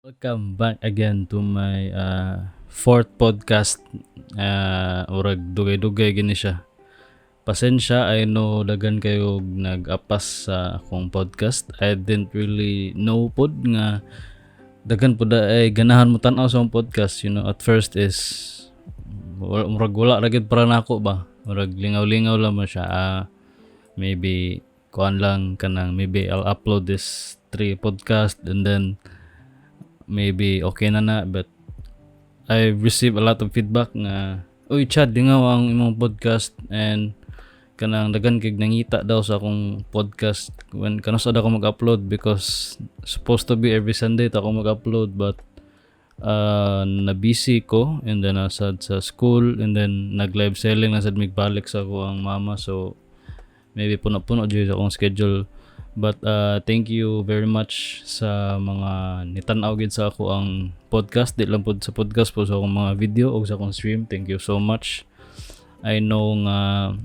Welcome back again to my fourth podcast. Urag dugay-dugay gini siya. Pasensya, I know dagan kayo nag-apas sa akong podcast. I didn't really know pod nga dagan pod ay ganahan mo tan-aw sa akong podcast. At first is wala ra gid para nako ba. Murag lingaw-lingaw lang mo siya. Maybe kuan lang kanang maybe I'll upload this 3 podcast and then maybe okay na but I received a lot of feedback nga uy Chad dingaw ang imong podcast and kanang dagan kig nangita daw sa akong podcast when kanus ako mag-upload because supposed to be every Sunday ta ako mag-upload but na busy ko and then asad sa school and then nag live selling na sad migbalik sa ako ang mama so maybe puno-puno jud sa akong schedule. But thank you very much sa mga nitan-aw gid sa ako ang podcast. Di lang pod sa podcast po sa akong mga video o sa akong stream. Thank you so much. I know nga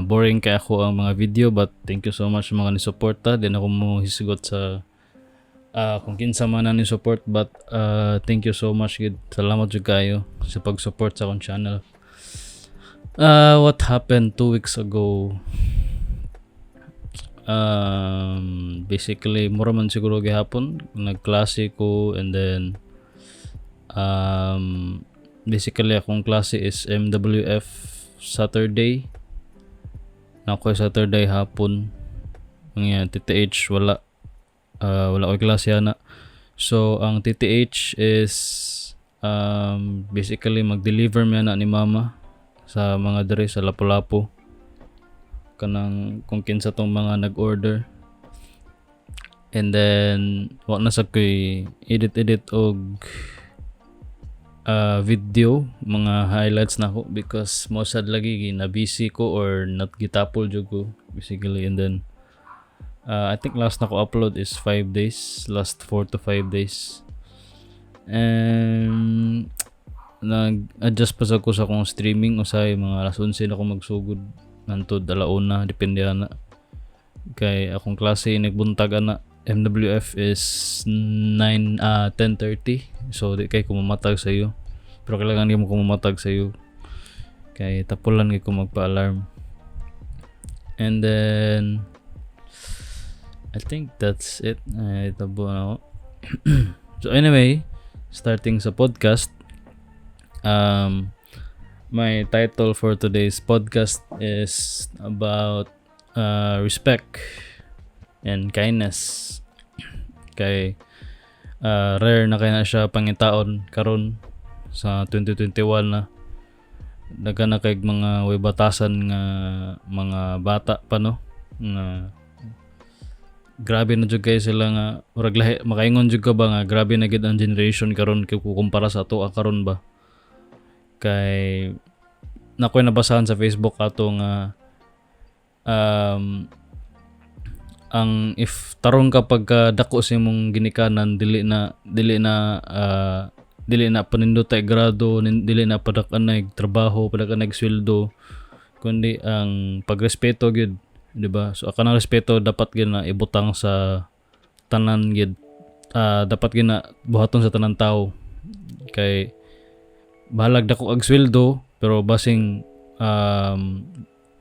boring kay ako ang mga video but thank you so much sa mga ni-suporta. Di na ako mo hisugot sa kung kinsa man na ni-support but thank you so much gid. Salamat jud kayo sa pag-support sa akong channel. What happened 2 weeks ago? Basically mura man siguro gihapon nagklase ko and then basically akong klase is MWF Saturday na ako Saturday hapon ng TTH wala ko klase ana so ang TTH is basically mag-deliver mi ana ni mama sa mga dere sa Lapu-Lapu kanang kung kinsa tong mga nag-order and then wa na sa koy edit og video mga highlights na ko because mo sad lagi na busy ko or not gitapol jud ko basically and then I think last na ko upload is 5 days last 4 to 5 days and nag-adjust pa sa ko sa akong streaming usay mga alas 11 na ko magsugod nantod alauna depende na kay akong klase nagbuntag ana MWF is 10:30 so di kay kumamatag sa iyo pero kailangan di mo kumamatag sa iyo kay tapulan kay ko magpa-alarm and then I think that's it tabo na ako so anyway starting sa podcast my title for today's podcast is about respect and kindness. Kay rare na kay na siya pangitaon karon sa 2021 na daga na kay mga way batasan nga mga bata pa no nga grabe na jud kay sila nga murag lahi makaingon jud ka ba nga grabe na gid ang generation karon kay kumpara sa ato karon ba kay nakoy nabasahan sa Facebook ato nga ang if tarong ka pagka dako sa imong ginikanan dili na panindot tay grado dili na padakanay trabaho padakanay sweldo kundi ang pagrespeto gyud di ba so kanang respeto dapat gyud na ibutang sa tanan gyud dapat gyud na buhaton sa tanan tawo kay bahalag dako ag sweldo pero basing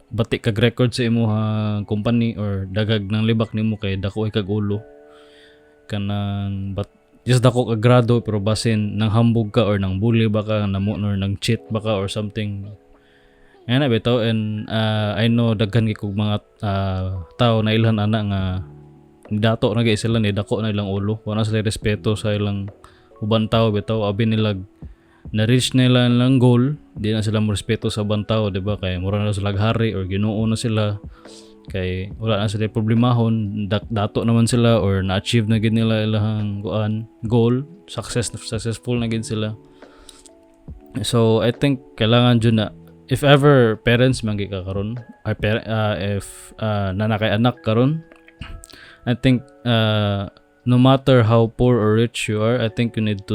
batik kag record sa imong company or dagag ng libak nimo kay dako ay kag ulo kanang just dako kag grado pero basin nang hambog ka or nang bully baka namo or nang cheat baka or something ana bitaw and I know daghan kay mga tao na ilhan ana nga dato na gay sila ni dako na ilang ulo wala sila respeto sa ilang uban tao bitaw abi nilag na-reach nila lang goal, di na sila respeto sa bantao, di ba? Kay mura na sila hari or ginoo na sila. Kay wala na sila problemahon, dato naman sila or na-achieve na gid nila ilang goal, successful na gid sila. So I think kailangan jud na if ever parents manggi ka karon or if nanakay anak karon, I think no matter how poor or rich you are, I think you need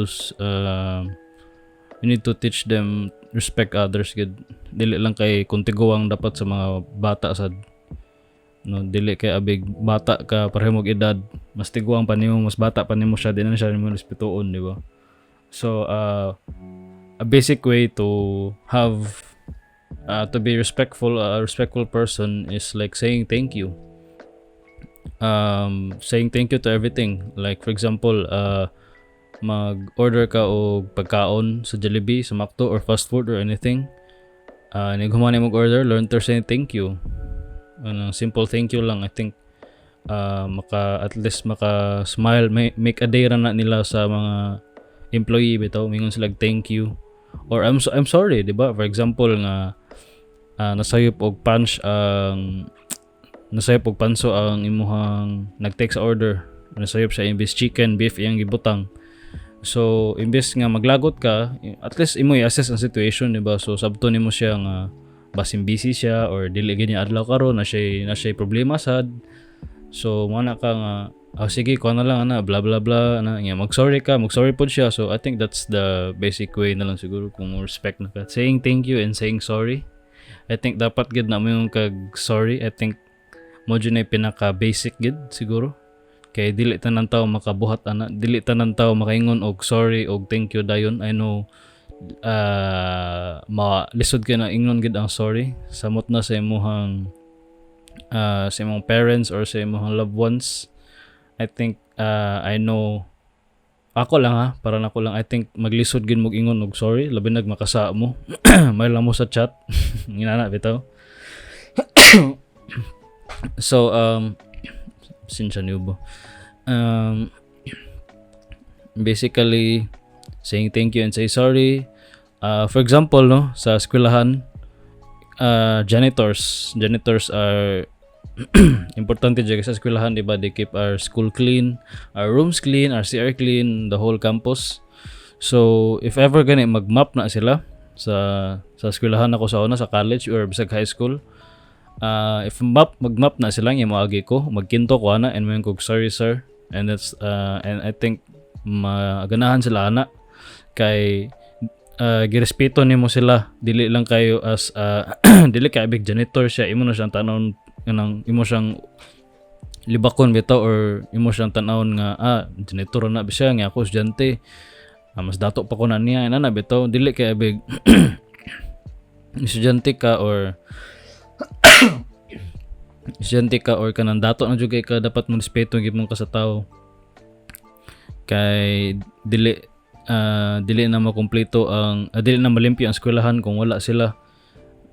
to teach them respect others gid dili lang kay kung tiguang dapat sa mga bata sad no, dili kay abig bata ka parehong edad, mas tiguang pa nimo, mas bata pa nimo siya, di na siya nimo respetuon, di ba? So a basic way to have to be respectful, a respectful person is like saying thank you. Saying thank you to everything. Like for example, mag-order ka og pagkaon sa Jollibee, sa McDo or fast food or anything. Naghuman na mag-order, learn to say thank you. Simple thank you lang, I think at least maka smile, make a day ra na nila sa mga employee bitaw, mingon sila thank you or I'm sorry, di ba? For example nga nasayop og panso ang imuhang nag-take sa order, nasayop sa imbis chicken, beef iyang gibutang. So imbes nga maglagot ka, at least imo i-assess ang situation, di ba? So sabto nimo siya nga basin busy siya or dili gani adlaw karon na siya problema sad. So mana ka nga sige ko na lang blah blah blah nga mag-sorry pod siya. So I think that's the basic way na lang siguro kung respect na ka. Saying thank you and saying sorry. I think dapat gid na mo yung kag sorry. I think mo na pinaka basic gid siguro. Kay dili tanan tawo makabuhat ana, dili tanan tawo makaingon og sorry og thank you dayon. I know lisod ka na ingon gid ang sorry samot na sa imong parents or sa imong loved ones. I think I know ako lang para nako lang, I think maglisod gid mo ingon og sorry labi nag makasa mo may lang mo sa chat inana bitaw. So sinsya niyo ba, basically saying thank you and say sorry. For example, no, sa eskwelahan, janitors are importante dyan sa eskwelahan, di ba? They keep our school clean, our rooms clean, our CR clean, the whole campus. So if ever gani mag-map na sila sa eskwelahan ako sa una, sa college or bisag high school, if mag-map na sila, yung maagi ko magkinto ko ana and mayon kog sorry sir, and that's and I think maganahan sila ana kay girespeto nimo sila, dili lang kayo as dili kay big janitor siya, imo na siyang tanon kanang imo siyang libakon bitaw or imo siyang tanawon nga janitor na siya nga ako estudyante, mas dato pa ko na niya na bitaw, dili kay big estudyante ka or kanang dato na jud kay ka, dapat mo respeto gyud mo ka sa tao kay dili na makumpleto ang dili na malimpyo ang eskwelahan kung wala sila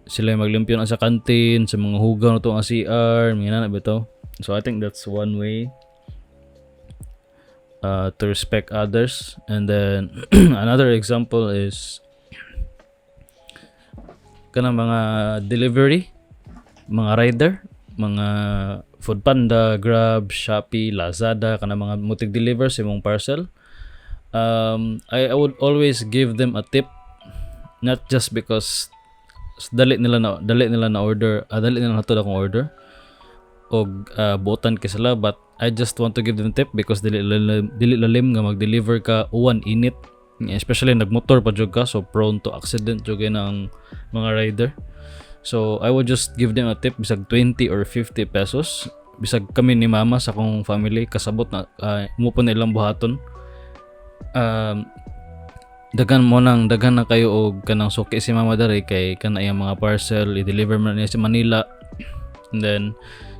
yung maglimpyo na sa kantin, sa mga hugaw na to ang CR, mga na bitaw. So I think that's one way to respect others. And then another example is kanang mga delivery, mga rider, mga Foodpanda, Grab, Shopee, Lazada, kanang mga mutig deliver sa imong parcel. I would always give them a tip, not just because dali nila na order, dali nila hatod akong order og buotan kay sila, but I just want to give them tip because dili lalim nga mag-deliver ka uwan init, especially nagmotor pa jud ka, so prone to accident jud na ang mga rider. So I would just give them a tip, bisag 20 or 50 pesos, bisag kami ni mama sa akong family kasabot na umupo na ilang buhaton. Daghan na kayo og kanang suki si mama diri kay kana iyang mga parcel i-deliver man niya sa Manila, and then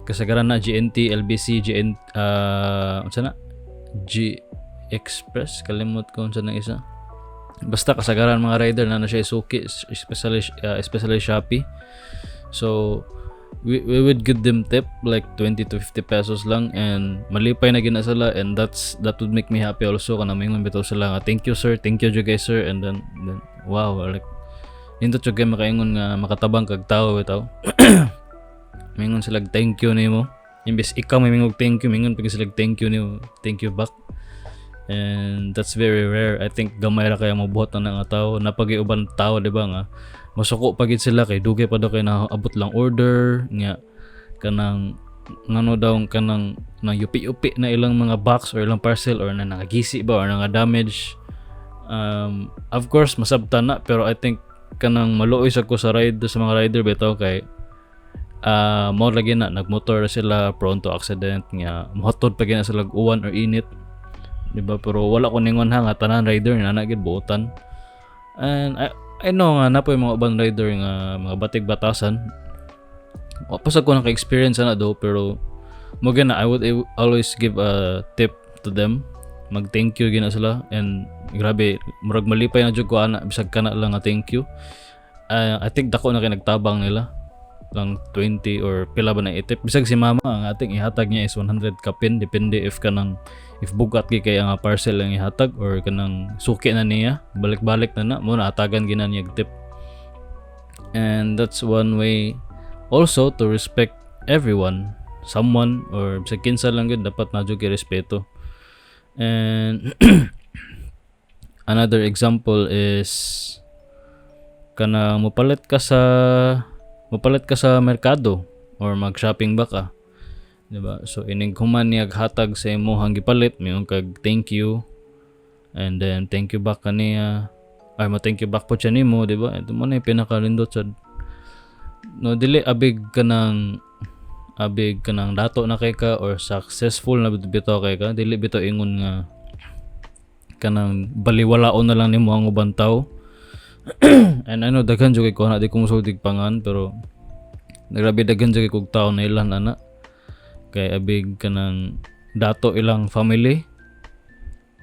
kasagaran na GNT, LBC, G Express, kalimot ko unsa nang isa, basta kasagaran mga rider na siya suki, especially Shopee. So we would give them tip like 20 to 50 pesos lang, and malipay na gina sila, and that would make me happy also kana mingon bitaw sila nga thank you sir, thank you guys sir, and then wow, like nindot jud kay makaingon nga makatabang kag tao bitaw. Mingon sila thank you nimo, imbes ikaw may mingog thank you, mingon pag sila thank you nimo, thank you back. And that's very rare. I think gamay ra kaya mabuhat na nga tao, napagiuban tao, di ba nga masuko pagid sila kay dugay pa daw kay naabot lang order nga kanang ngano daw kanang na yupi na ilang mga box or ilang parcel or na nagagisi ba or nga damage. Of course masabtan na, pero I think kanang maluoy sa ko sa mga rider bitaw kay Mao lagi na nagmotor sila prone to accident nga mohatod pa gina sila uwan or init, di ba? Pero wala ko ningon ha nga tanan rider na gid buotan. And I know nga na po yung mga urban rider nga mga batig batasan. Pasag ko naka-experience na do, pero mo gina I would always give a tip to them. Mag thank you gina sila, and grabe murag malipay na jud ko ana bisag kana lang nga thank you. I think dako na kay nagtabang nila lang 20 or pila ba na itip. Bisag si mama ang ating ihatag niya is 100 kapin, depende if bugat kay ang parcel ang ihatag or kanang suki na niya balik-balik na mo na atagan gina niya tip. And that's one way also to respect everyone, someone or bisag kinsa lang gud dapat na jud kay respeto. And another example is kana mopalit ka sa merkado or mag-shopping ba ka, diba? So ining human niya hatag sa imo hang gipalit miyon kag thank you, and then thank you back kaniya ay ma-thank you back po siya nimo, diba? Ito mo na yung pinakalindot sa no dili abig kanang dato na kay ka or successful na bitaw kay ka, dili bitaw ingon nga kanang baliwalaon na lang nimo ang ubang tawo. And I know daghan jud kay ko na di ko musultig pangan, pero nagrabe daghan jud kay kog tawo na ilan ana kay abig kanang dato ilang family,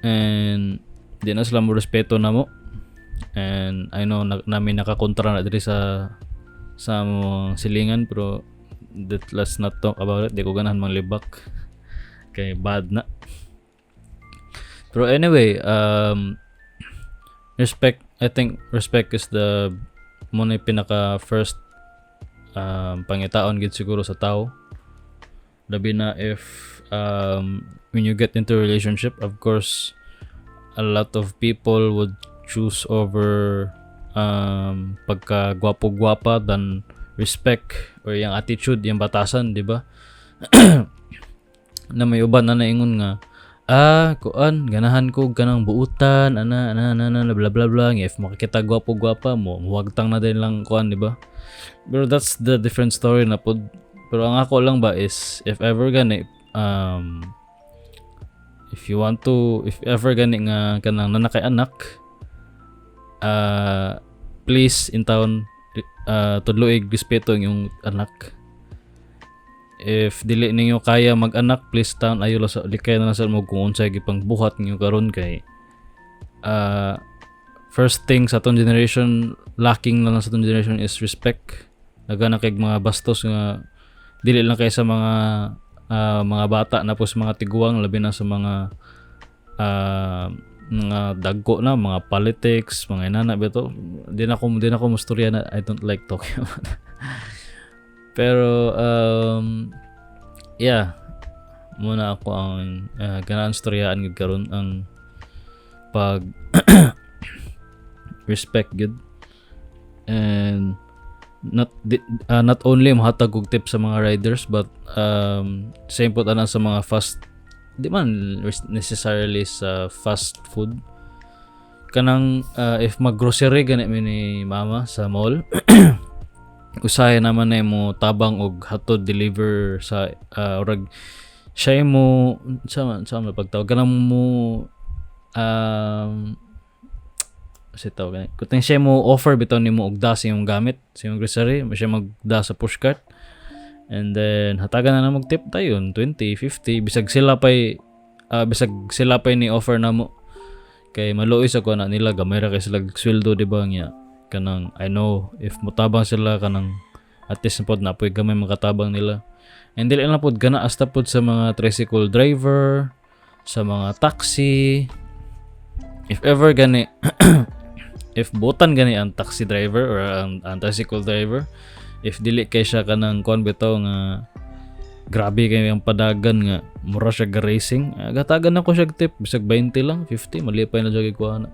and di na sila mo respeto namo. And I know namin nakakontra na diri sa mo silingan, pero let's not talk about it. Di ko ganahan manglibak kay bad na. Pero anyway, respect, I think respect is the muna pinaka first pangitaon gid siguro sa tao. Labi na if when you get into a relationship, of course a lot of people would choose over pagka gwapo-gwapa than respect or yung attitude, yung batasan, di ba? Na may uban na naingon nga kuan ganahan ko ganang buutan ana bla bla bla, if makikita gwapo-gwapa mo muwagtang na din lang kuan, di ba? Pero that's the different story na pod. Pero ang ako lang ba is if ever gani if ever gani nga kanang nanakay anak, please in town tudloig respeto yung anak. If dili ninyo kaya mag-anak, please taon ayo la sa likay na sa mo kung unsay gipang buhat ninyo karon kay first thing sa atong generation, lacking na lang sa atong generation is respect. Nagana kay mga bastos nga dili lang kay sa mga bata na po sa mga tiguang, labi na sa mga dagko na mga politics, mga inana bito. Di na ko mustorya na, I don't like talking about that. Pero yeah, muna ako ang ganaan storyaan gid karon ang pag respect good. And not only mahatag og tips sa mga riders, but same po ana sa mga fast, di man necessarily sa fast food, kanang if mag-grocery gani ni mama sa mall, usahay naman na mo tabang og hatod deliver sa orag siya mo sa pagtawag kanang mo sitaw gani kutang siya mo offer bitaw nimo og das yung gamit sa imong grocery, siya magda sa pushcart, and then hatagan na mag tip tayon 20, 50 bisag sila pay ni offer namo kay maluoy sa kuan nila gamay ra kay sila sweldo, di ba nya kanang I know if mutabang sila kanang at least pod na poy gamay makatabang nila. And dili lang pod gana hasta pod sa mga tricycle driver, sa mga taxi, if ever gani if botan gani ang taxi driver or ang tricycle driver, if dili kay siya kanang kuan bitaw nga grabe kay ang padagan nga mura siya ga racing, gatagan ako siya tip bisag 20 lang 50 malipay na jud ko ana.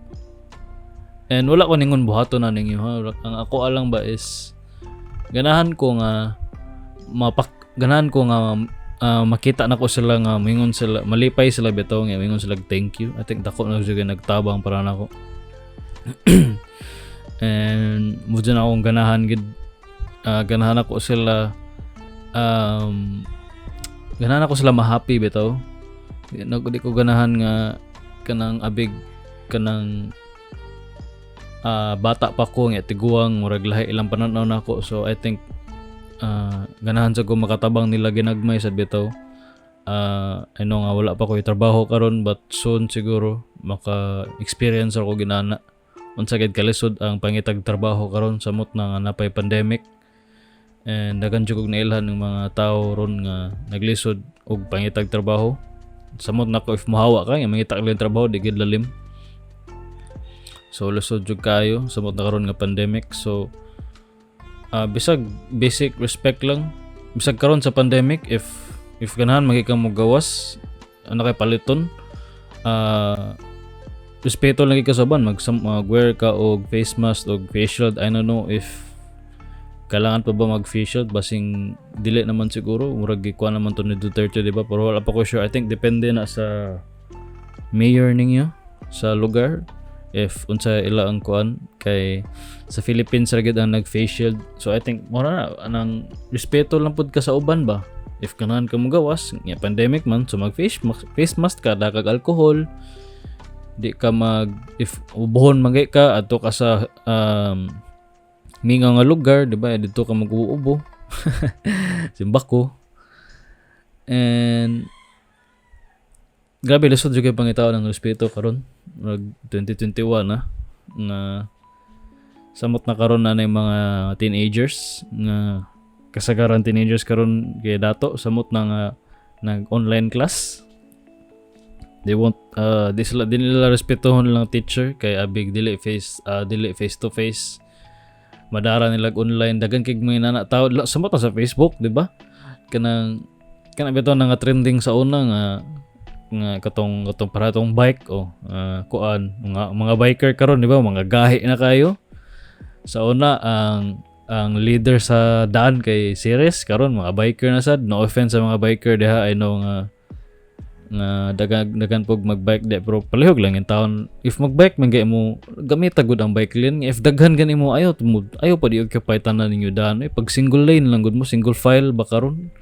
And wala ko ningon buhato na ninyo ha. Ang ako alang ba is ganahan ko nga makita na ko sila nga mingon sila malipay sila bitaw nga mingon sila thank you. I think dako na jud nagtabang para nako. And mo dyan akong ganahan ako sila ganahan ako sila ma-happy bitaw. Di ko ganahan nga kanang abig kanang bata pa ko nga tiguang murag lahi ilang pananaw na ako. So I think ganahan sa ko makatabang nila ginagmay sad bitaw. I know nga wala pa ko trabaho karon, but soon siguro maka-experience ako ginana unsa gid kalisod ang pangitag trabaho karon samot na nga napay pandemic. And daghan jud kog nailhan ng mga tawo ron nga naglisod og pangitag trabaho. Samot na ko if mohawa ka nga mangita lang trabaho di gid lalim. So lisod jud kayo samot na karon nga pandemic. So bisag basic respect lang bisag karon sa pandemic, if ganahan magika mo gawas ana kay paliton, respeto lang ka sa ban, mag-wear ka og face mask og face shield. I don't know if kailangan pa ba mag face shield, basing dili naman siguro murag gikuha naman to ni Duterte, di ba? Pero wala pa ko sure. I think depende na sa mayor ninyo sa lugar if unsa ila ang kuan. Kay sa Philippines ra gid ang nag face shield. So I think mura na anang respeto lang pud ka sa uban ba. If ganahan ka mo gawas nga pandemic man, so mag face mask ka, dakag alcohol. Di ka if ubuhon magay ka adto ka sa mingaw nga lugar, di ba? Dito ka mag-uubo. Simbako. And grabe lisod jud kay pangitaw ng respeto karon. 2021 na nga samot na karon na mga teenagers nga kasagaran teenagers karon kay dato samot na nga nag-online class. They won't di nila respetohon lang teacher kay abig dili face to face. Madara nila online daghan kay mga nana tao samot na sa Facebook, di ba? Kanang bitaw na nga trending sa una nga katong paratong bike kuan mga biker karon, di ba? Mga gahi na kayo. Sa una ang leader sa daan kay Ceres, karon mga biker na sad. No offense sa mga biker diha, I know nga dagan pog magbike di, pero palihog lang yung taon. If magbike man gay mo gamit gud ang bike lane. If daghan gani mo ayaw pa di occupy tanan ninyo daan. Pag single lane lang gud mo, single file ba karon.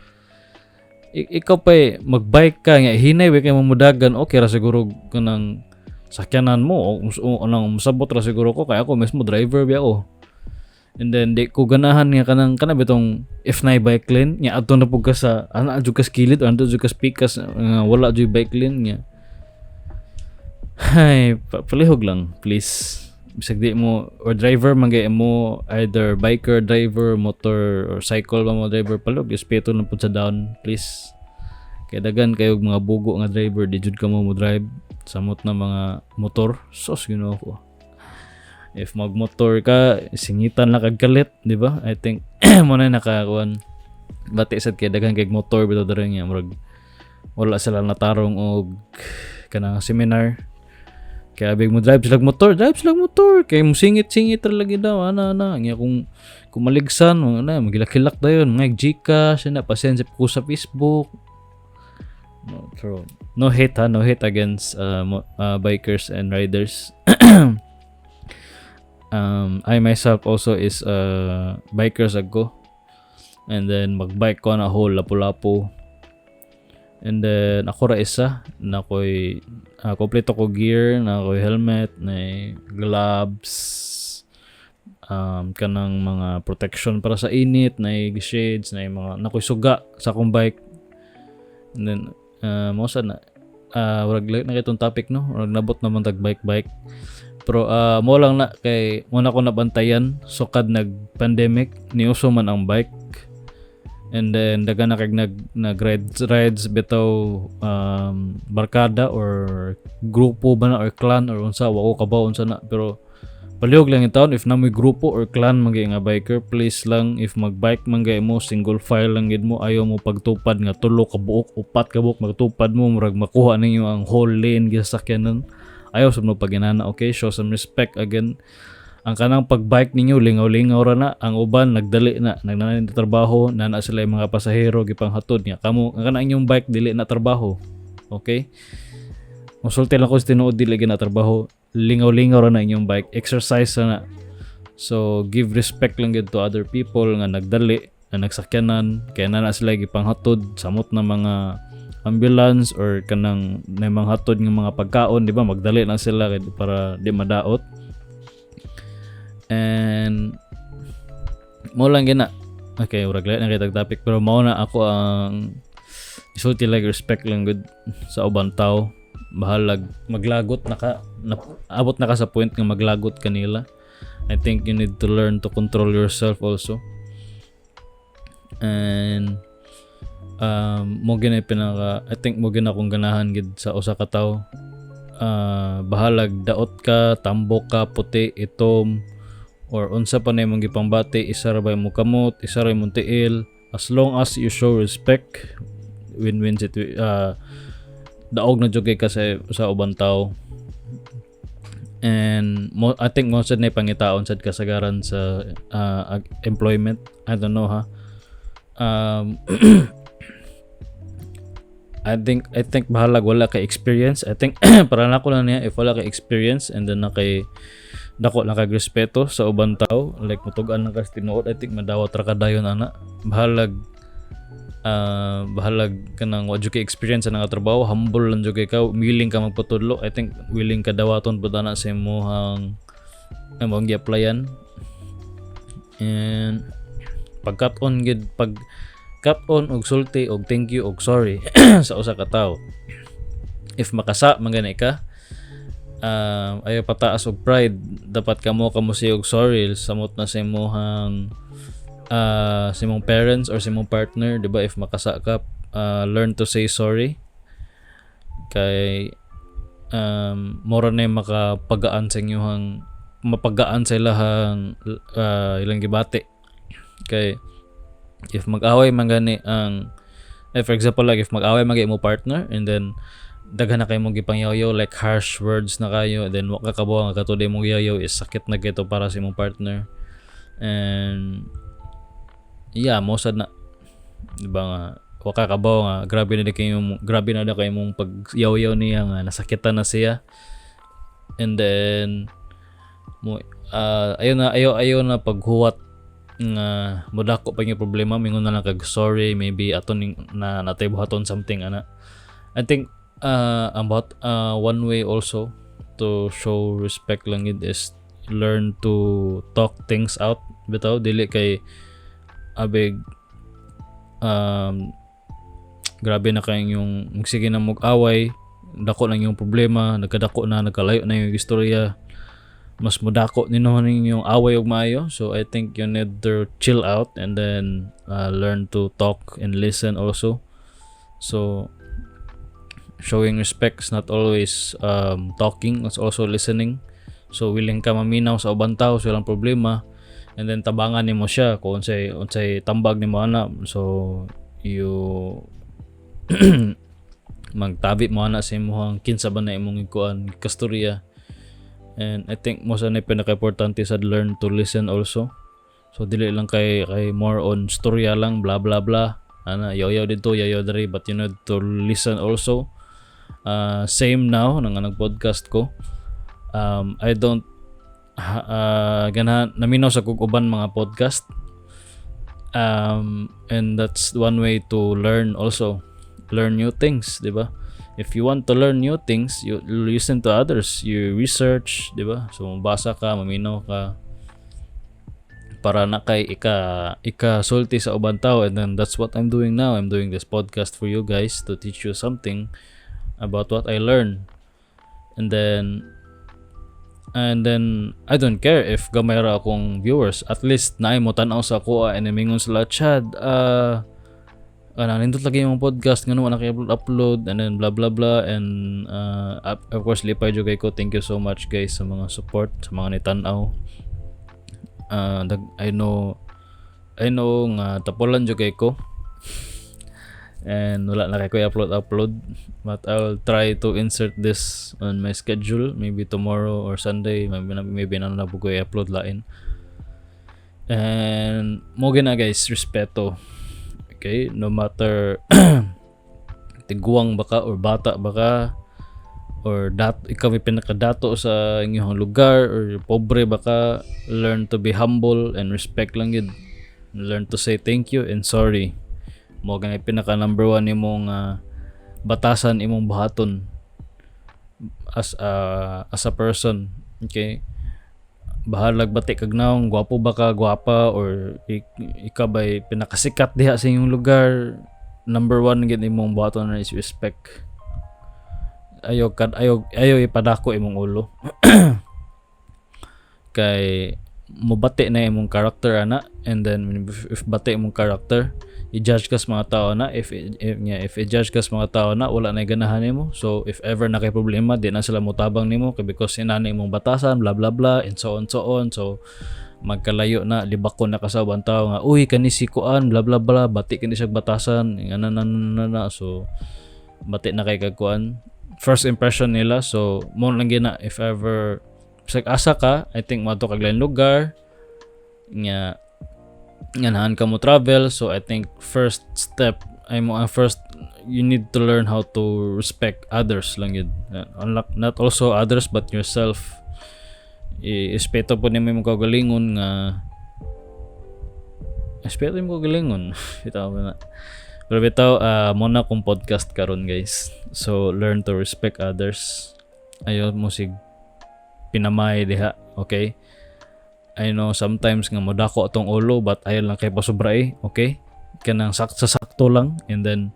Ikaw pa magbike ka nga hinay kay mamudagan, okay ra siguro kanang sakyanan mo o anang musabot ra siguro ko kay ako mismo driver biya ako. And then di ko ganahan nga kanang bitong if na bike lane nya adto na pug ka sa ana jud ka skillet or adto jud ka speakers wala jud bike lane nya. Hay palihog lang please. Bisag di mo or driver man gay mo, either biker, driver, motor or cycle ba mo driver, palihog respeto lang pud sa down please. Kay daghan kayo mga bugo nga driver di jud ka mo drive samot na mga motor. Sos Ginoo ko. If magmotor ka, singitan lang kag kalit, di ba? I think mo na nakakuan. Bati sad kay daghan kay motor bitaw diri nga murag wala sila natarong og kanang seminar. Kaya abig mo drive sila motor kay mo singit ra lagi daw ana nya kung maligsan ana magilak-hilak dayon mga Gcash na pasensya ko sa Facebook. No hate against bikers and riders. I myself also is bikers ago, and then magbike ko na whole lapu-lapu, and then ako ra isa na ko'y kompleto ko gear, na ko'y helmet, na gloves, kanang mga protection para sa init, na shades, na mga na ko'y suga sa akong bike. And then mo sana wag na kitong topic no, wag nabot naman tag bike. Pero mo lang na kay muna ko nabantayan sukad nag-pandemic niuso man ang bike. And then daga na kag nag-rides bitaw barkada or grupo ba na or clan or unsa wa ko kabaw unsa na, pero palihog lang in town if na may grupo or clan man nga biker, please lang if magbike man gay mo single file lang gid mo, ayaw mo pagtupad nga tulo ka buok, upat ka buok magtupad mo murag makuha ninyo ang whole lane gisakyanan. Ayaw sa mga paginana, okay? Show some respect again. Ang kanang pagbike ninyo, lingaw-lingaw ra na. Ang uban, nagdali na. Nagnanayin na trabaho. Nana sila yung mga pasahero, gipanghatod niya. Kamu, ang kanang inyong bike, dili na trabaho. Okay? Musulti lang ko sa tinuod, dili na trabaho. Lingaw-lingaw ra na inyong bike. Exercise na. So, give respect lang yun to other people nga nagdali. na nagsakyanan kaya na sila gipanghatod samot na mga ambulance or kanang may mga hatod ng mga pagkaon, di ba, magdali na sila para di madaot. And mo lang gina, okay, urag lain na kitag topic, pero mao na ako ang isulti like respect lang good sa ubang tao. Bahalag maglagot abot na ka sa point nga maglagot kanila. I think you need to learn to control yourself also. And mo gina I think mo gina kung ganahan gid sa usa ka tawo. Bahalag daot ka, tambok ka, puti, itom, or unsa pa na imong gipangbati, isa ra ba mo kamot, isa ra imong tiil, as long as you show respect, win-win daog na jud kay ka sa ubang tao. And I think mo sad na pangitaon sad kasagaran sa employment. I don't know ha. I think bahalag wala kay experience. I think para nako lang niya if wala kay experience and then na kay dako na kay respeto sa ubang tao, like mutugan na ka tinuod, I think madawat ra kadayon ana. Bahalag kanang wa jud kay experience sa nga trabaho, humble lang jud kay ka, willing ka magpatudlo. I think willing ka dawaton pud ana sa imong gi-applyan. And pag-cut-on og sulti og thank you og sorry sa usa ka tawo. If makasa mangani ka, ayo pataas og pride, dapat kamo siya og sorry samot na sa imong sa imong parents or sa imong partner, di ba? If makasa ka, learn to say sorry kay mora na makapagaan sa inyong mapagaan sa ilahang ilang gibati. Kay if mag-away man gani for example, like if mag-away man mo partner and then daghan na kayo mong gipangyaw like harsh words na kayo, then wa ka kabuang nga katuloy mong yayaw is sakit na gito para sa imong partner. And yeah, mosad na, di ba nga, wa ka kabaw nga grabe na kayo mong pagyaw-yaw niya nga nasakitan na siya. And then ayaw na paghuwat nga modako pa yung problema, mingon na lang kag sorry, maybe aton na nataybuhaton something ana. I think about one way also to show respect lang it is learn to talk things out, bitaw dili kay abig grabe na kayo yung sige na mag-away, dako lang yung problema, nagkalayo na yung istorya, mas mudako ninuhanin yung away og maayo. So I think you need to chill out and then learn to talk and listen also. So showing respect is not always talking, it's also listening. So willing ka maminaw sa ubang tao sa ilang problema, and then tabangan nimo siya kung unsay tambag nimo ana. So you magtabi mo ana sa imong kinsa ba na imong ikuan kastorya. And I think mo sa na pinaka-importante sa learn to listen also. So dili lang kay more on storya lang, blah blah blah, ana yaw dito yaw diri, but you need to listen also. Same now nang nag-podcast ko, I don't ganahan naminaw sa kog uban mga podcast, and that's one way to learn also, learn new things, di ba? If you want to learn new things, you listen to others, you research, di ba? So mabasa ka, maminaw ka para na kay ika sulti sa ubang tao. And then that's what I'm doing now. I'm doing this podcast for you guys to teach you something about what I learned. And then I don't care if gamay ra akong viewers, at least naay mo tan-aw sa ako and mingon sila, Chad, nindot lagi yung podcast nga naman naki-upload, and then blah blah blah. And of course lipay jud kay ko, thank you so much guys sa mga support, sa mga nitan-aw. I know nga tapulan jud kay ko and wala na kay ko upload, but I'll try to insert this on my schedule, maybe tomorrow or Sunday, maybe na po ko i-upload lain. And mo gina guys, respeto. Okay, no matter tiguang baka or bata baka or ikaw may pinakadato sa inyong lugar or pobre baka, learn to be humble and respect lang yun. Learn to say thank you and sorry. Mo ganay pinaka number 1 nimong batasan imong buhaton as a person. Okay? Bahalag bati kag naong gwapo ba ka, gwapa, or ikaw ba'y pinakasikat diha sa inyong lugar. Number 1 gid imong buhaton is respect. Ayaw ipadako imong ulo. Kay mobati na imong character ana, and then if bati imong character, i-judge ka sa mga tao na. If i-judge ka sa mga tao na, wala na ganahan nimo. So if ever na kay problema, di na sila mutabang nimo kay because inani imong batasan, blah blah blah, and so on. So magkalayo na, libako na ka sa ubang tao nga, uy kani si kuan, blah blah blah, bati kini siya batasan, na. So bati na kay kag kuan, first impression nila. So mo lang gina, if ever asa ka, I think mato kag lain lugar nga ganahan ka mo travel. So I think first step you need to learn how to respect others lang yun. Not also others but yourself. Espeto po nimo imong kagalingon nga espeto imong kagalingon bitaw na. Pero bitaw mo na kong podcast karon guys. So learn to respect others. Ayo mo sig pinamay diha, okay? I know sometimes nga modako atong ulo but ayaw lang kay pasobra okay? Kanang sakto lang, and then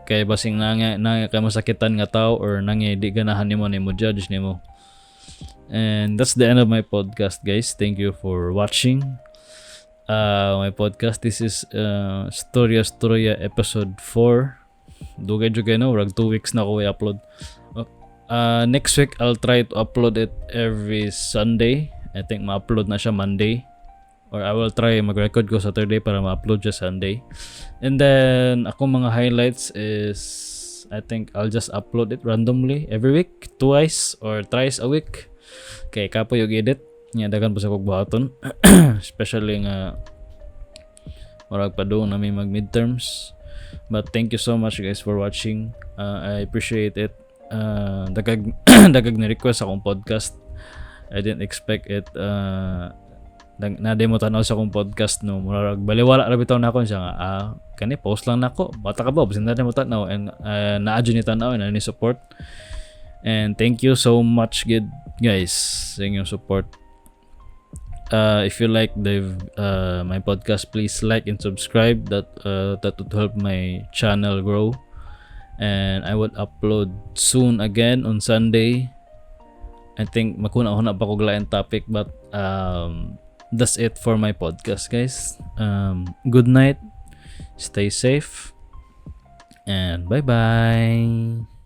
kay basing nanga kay masakitan nga tao or nangi di ganahan nimo judge nimo. And that's the end of my podcast, guys. Thank you for watching my podcast. This is Storya episode 4. Dugay no, rag 2 weeks na ko i-upload. Next week I'll try to upload it every Sunday. I think ma-upload na siya Monday, or I will try mag-record ko Saturday para ma-upload siya Sunday. And then akong mga highlights is I think I'll just upload it randomly every week, twice or thrice a week. Kay kapo yung edit nya dagan po sa kog buhaton. Especially nga marag pa doon na may mag midterms. But thank you so much guys for watching. I appreciate it. Dagag na request akong podcast. I didn't expect it. Na-demo tanaw sa akong podcast no. Murag baliwala ra bitaw na ako siya nga. Kani post lang nako. Bata ka ba? Bisan na mo tanaw, and na-adyo ni tanaw and ni support. And thank you so much guys sa inyong support. If you like my podcast, please like and subscribe. That would help my channel grow. And I would upload soon again on Sunday. I think makuna-una pa ko lain topic, but that's it for my podcast, guys. Good night, stay safe, and bye-bye.